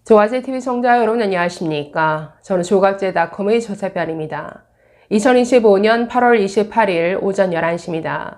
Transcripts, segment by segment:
조각제TV 시청자 여러분 안녕하십니까? 저는 조각제닷컴의 조세별입니다. 2025년 8월 28일 오전 11시입니다.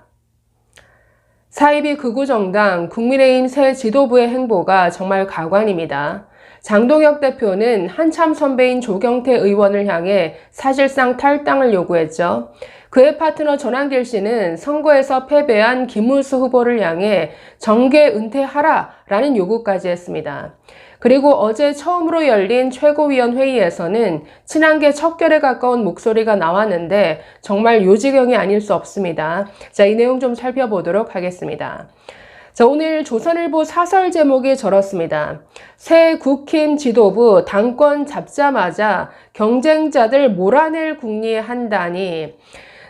사이비 극우정당 국민의힘 새 지도부의 행보가 정말 가관입니다. 장동혁 대표는 한참 선배인 조경태 의원을 향해 사실상 탈당을 요구했죠. 그의 파트너 전한길 씨는 선거에서 패배한 김문수 후보를 향해 정계 은퇴하라라는 요구까지 했습니다. 그리고 어제 처음으로 열린 최고위원회의에서는 친한계 척결에 가까운 목소리가 나왔는데 정말 요지경이 아닐 수 없습니다. 자, 이 내용 좀 살펴보도록 하겠습니다. 자, 오늘 조선일보 사설 제목이 저렇습니다. 새 국힘 지도부 당권 잡자마자 경쟁자들 몰아낼 국리한다니.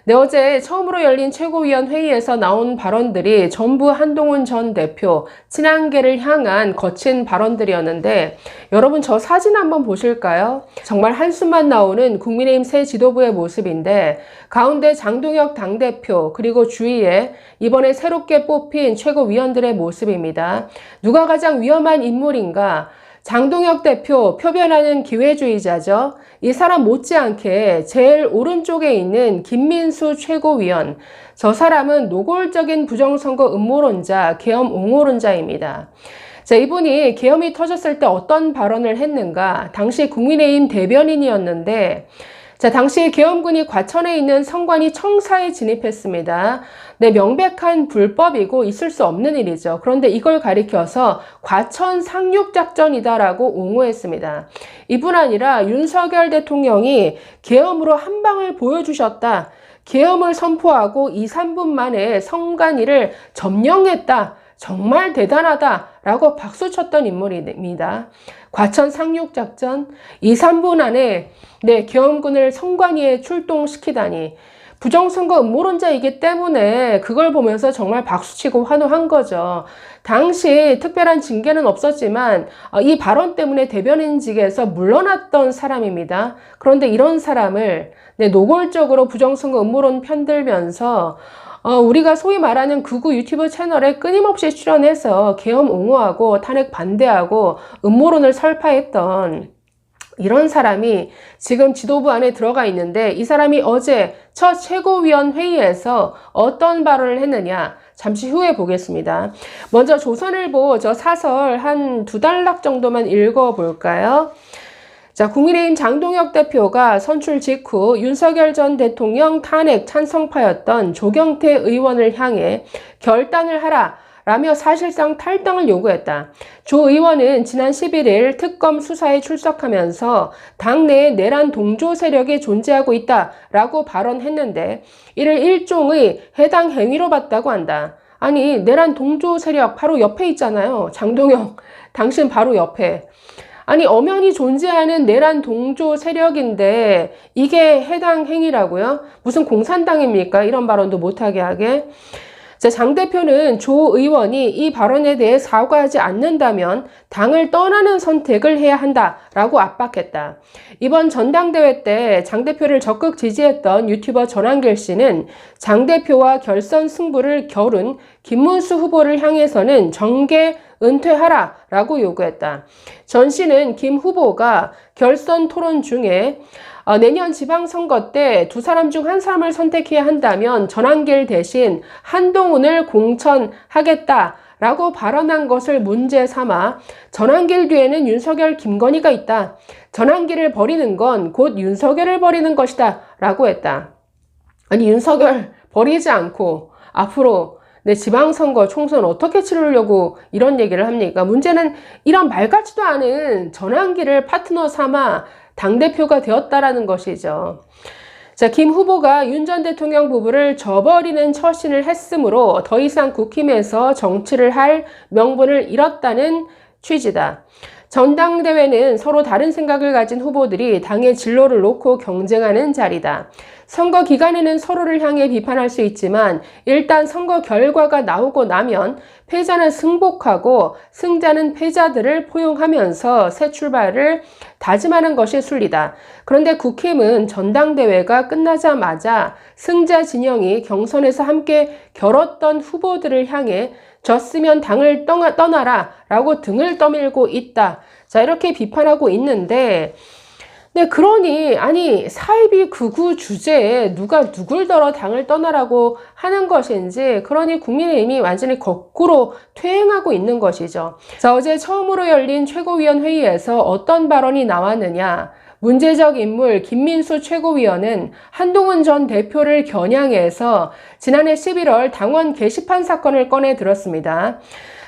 네, 어제 처음으로 열린 최고위원회의에서 나온 발언들이 전부 한동훈 전 대표 친한계를 향한 거친 발언들이었는데 여러분 저 사진 한번 보실까요? 정말 한숨만 나오는 국민의힘 새 지도부의 모습인데 가운데 장동혁 당대표 그리고 주위에 이번에 새롭게 뽑힌 최고위원들의 모습입니다. 누가 가장 위험한 인물인가? 장동혁 대표 표변하는 기회주의자죠. 이 사람 못지않게 제일 오른쪽에 있는 김민수 최고위원. 저 사람은 노골적인 부정선거 음모론자, 계엄 옹호론자입니다. 자, 이분이 계엄이 터졌을 때 어떤 발언을 했는가? 당시 국민의힘 대변인이었는데 자, 당시 계엄군이 과천에 있는 성관이 청사에 진입했습니다. 네, 명백한 불법이고 있을 수 없는 일이죠. 그런데 이걸 가리켜서 과천 상륙작전이다라고 옹호했습니다. 이뿐 아니라 윤석열 대통령이 계엄으로 한 방을 보여주셨다. 계엄을 선포하고 2, 3분 만에 성관이를 점령했다. 정말 대단하다라고 박수쳤던 인물입니다. 과천 상륙작전 2, 3분 안에 계엄군을 성관위에 출동시키다니 부정선거 음모론자이기 때문에 그걸 보면서 정말 박수치고 환호한 거죠. 당시 특별한 징계는 없었지만 이 발언 때문에 대변인직에서 물러났던 사람입니다. 그런데 이런 사람을 노골적으로 부정선거 음모론 편들면서 우리가 소위 말하는 극우 유튜브 채널에 끊임없이 출연해서 계엄 옹호하고 탄핵 반대하고 음모론을 설파했던 이런 사람이 지금 지도부 안에 들어가 있는데 이 사람이 어제 첫 최고위원 회의에서 어떤 발언을 했느냐 잠시 후에 보겠습니다. 먼저 조선일보 저 사설 한 2단락 정도만 읽어볼까요? 자, 국민의힘 장동혁 대표가 선출 직후 윤석열 전 대통령 탄핵 찬성파였던 조경태 의원을 향해 결단을 하라 라며 사실상 탈당을 요구했다. 조 의원은 지난 11일 특검 수사에 출석하면서 당내에 내란 동조 세력이 존재하고 있다라고 발언했는데 이를 일종의 해당 행위로 봤다고 한다. 아니, 내란 동조 세력 바로 옆에 있잖아요. 장동혁, 당신 바로 옆에. 아니, 엄연히 존재하는 내란 동조 세력인데 이게 해당 행위라고요? 무슨 공산당입니까? 이런 발언도 못하게 하게. 자, 장 대표는 조 의원이 이 발언에 대해 사과하지 않는다면 당을 떠나는 선택을 해야 한다라고 압박했다. 이번 전당대회 때 장 대표를 적극 지지했던 유튜버 전한길 씨는 장 대표와 결선 승부를 겨룬 김문수 후보를 향해서는 정계 은퇴하라라고 요구했다. 전 씨는 김 후보가 결선 토론 중에 내년 지방선거 때 두 사람 중 한 사람을 선택해야 한다면 전한길 대신 한동훈을 공천하겠다라고 발언한 것을 문제 삼아 전한길 뒤에는 윤석열, 김건희가 있다. 전한길을 버리는 건 곧 윤석열을 버리는 것이다 라고 했다. 아니, 윤석열 버리지 않고 앞으로 지방선거 총선 어떻게 치르려고 이런 얘기를 합니까? 문제는 이런 말 같지도 않은 전한길을 파트너 삼아 당대표가 되었다라는 것이죠. 자, 김 후보가 윤 전 대통령 부부를 저버리는 처신을 했으므로 더 이상 국힘에서 정치를 할 명분을 잃었다는 취지다. 전당대회는 서로 다른 생각을 가진 후보들이 당의 진로를 놓고 경쟁하는 자리다. 선거 기간에는 서로를 향해 비판할 수 있지만 일단 선거 결과가 나오고 나면 패자는 승복하고 승자는 패자들을 포용하면서 새 출발을 다짐하는 것이 순리다. 그런데 국힘은 전당대회가 끝나자마자 승자 진영이 경선에서 함께 겨뤘던 후보들을 향해 졌으면 당을 떠나라 라고 등을 떠밀고 있다. 자, 이렇게 비판하고 있는데, 네, 그러니 아니 사이비 극우 주제에 누가 누굴더러 당을 떠나라고 하는 것인지, 그러니 국민의힘이 완전히 거꾸로 퇴행하고 있는 것이죠. 자, 어제 처음으로 열린 최고위원회의에서 어떤 발언이 나왔느냐. 문제적 인물 김민수 최고위원은 한동훈 전 대표를 겨냥해서 지난해 11월 당원 게시판 사건을 꺼내 들었습니다.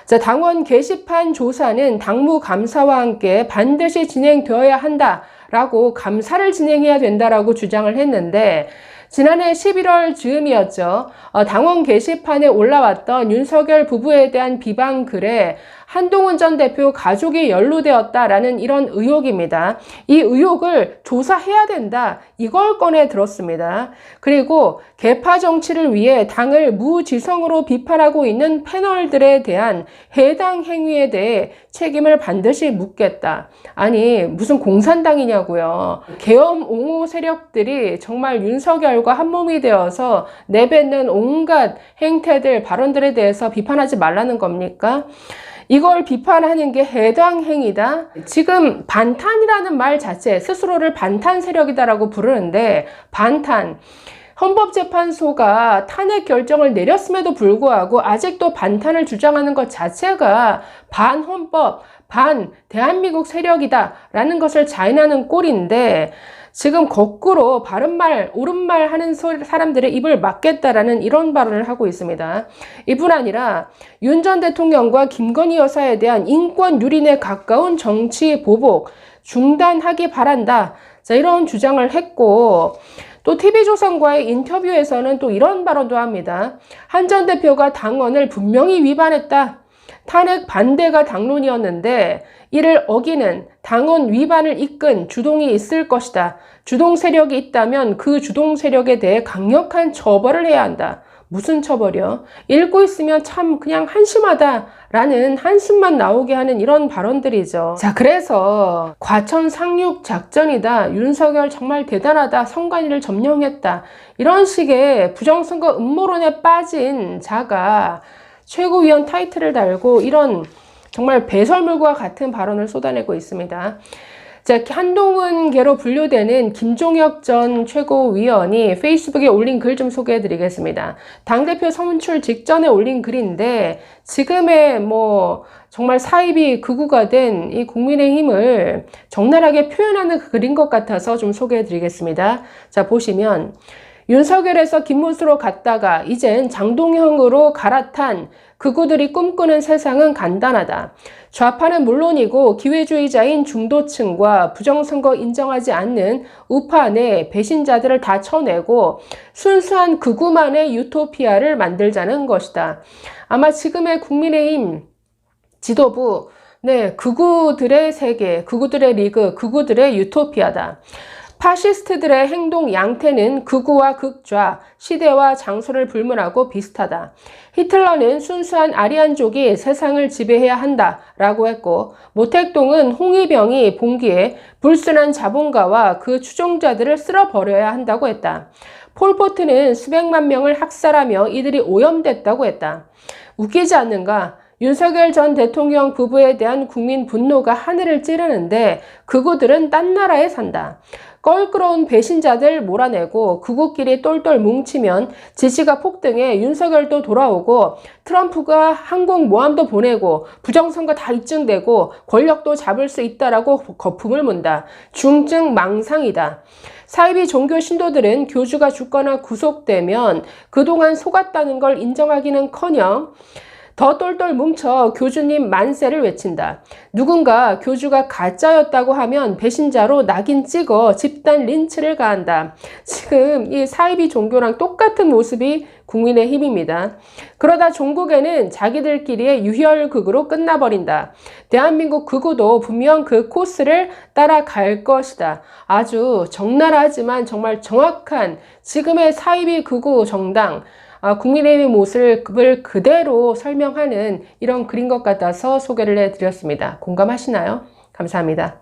자, 당원 게시판 조사는 당무 감사와 함께 반드시 진행되어야 한다라고 감사를 진행해야 된다라고 주장을 했는데, 지난해 11월 즈음이었죠. 당원 게시판에 올라왔던 윤석열 부부에 대한 비방 글에 한동훈 전 대표 가족이 연루되었다라는 이런 의혹입니다. 이 의혹을 조사해야 된다, 이걸 꺼내 들었습니다. 그리고 계파 정치를 위해 당을 무지성으로 비판하고 있는 패널들에 대한 해당 행위에 대해 책임을 반드시 묻겠다. 아니 무슨 공산당이냐고요. 계엄 옹호 세력들이 정말 윤석열과 한몸이 되어서 내뱉는 온갖 행태들, 발언들에 대해서 비판하지 말라는 겁니까? 이걸 비판하는 게 해당 행위다. 지금 반탄이라는 말 자체, 스스로를 반탄 세력이다라고 부르는데, 반탄. 헌법재판소가 탄핵 결정을 내렸음에도 불구하고 아직도 반탄을 주장하는 것 자체가 반헌법, 반 대한민국 세력이다라는 것을 자인하는 꼴인데, 지금 거꾸로 바른말, 옳은말 하는 사람들의 입을 막겠다라는 이런 발언을 하고 있습니다. 이뿐 아니라 윤 전 대통령과 김건희 여사에 대한 인권 유린에 가까운 정치 보복 중단하기 바란다. 자, 이런 주장을 했고, 또 TV조선과의 인터뷰에서는 또 이런 발언도 합니다. 한 전 대표가 당원을 분명히 위반했다. 탄핵 반대가 당론이었는데 이를 어기는 당원 위반을 이끈 주동이 있을 것이다. 주동 세력이 있다면 그 주동 세력에 대해 강력한 처벌을 해야 한다. 무슨 처벌이요? 읽고 있으면 참 그냥 한심하다라는 한숨만 나오게 하는 이런 발언들이죠. 자, 그래서 과천 상륙 작전이다. 윤석열 정말 대단하다. 선관위를 점령했다. 이런 식의 부정선거 음모론에 빠진 자가 최고위원 타이틀을 달고 이런 정말 배설물과 같은 발언을 쏟아내고 있습니다. 자, 한동훈계로 분류되는 김종혁 전 최고위원이 페이스북에 올린 글 좀 소개해 드리겠습니다. 당대표 선출 직전에 올린 글인데, 지금의 정말 사이비 극우가 된 이 국민의힘을 적나라하게 표현하는 글인 것 같아서 좀 소개해 드리겠습니다. 자, 보시면 윤석열에서 김문수로 갔다가 이젠 장동형으로 갈아탄 극우들이 꿈꾸는 세상은 간단하다. 좌파는 물론이고 기회주의자인 중도층과 부정선거 인정하지 않는 우파 내 배신자들을 다 쳐내고 순수한 극우만의 유토피아를 만들자는 것이다. 아마 지금의 국민의힘 지도부, 극우들의 세계, 극우들의 리그, 극우들의 유토피아다. 파시스트들의 행동 양태는 극우와 극좌, 시대와 장소를 불문하고 비슷하다. 히틀러는 순수한 아리안족이 세상을 지배해야 한다라고 했고, 모택동은 홍위병이 봉기에 불순한 자본가와 그 추종자들을 쓸어버려야 한다고 했다. 폴포트는 수백만 명을 학살하며 이들이 오염됐다고 했다. 웃기지 않는가? 윤석열 전 대통령 부부에 대한 국민 분노가 하늘을 찌르는데 극우들은 딴 나라에 산다. 껄끄러운 배신자들 몰아내고 극우끼리 똘똘 뭉치면 지지가 폭등해 윤석열도 돌아오고 트럼프가 항공모함도 보내고 부정선거 다 입증되고 권력도 잡을 수 있다라고 거품을 문다. 중증 망상이다. 사이비 종교 신도들은 교주가 죽거나 구속되면 그동안 속았다는 걸 인정하기는커녕 더 똘똘 뭉쳐 교주님 만세를 외친다. 누군가 교주가 가짜였다고 하면 배신자로 낙인 찍어 집단 린치를 가한다. 지금 이 사이비 종교랑 똑같은 모습이 국민의힘입니다. 그러다 종국에는 자기들끼리의 유혈극으로 끝나버린다. 대한민국 극우도 분명 그 코스를 따라갈 것이다. 아주 적나라하지만 정말 정확한 지금의 사이비 극우 정당, 국민의힘의 모습을 그대로 설명하는 이런 글인 것 같아서 소개를 해드렸습니다. 공감하시나요? 감사합니다.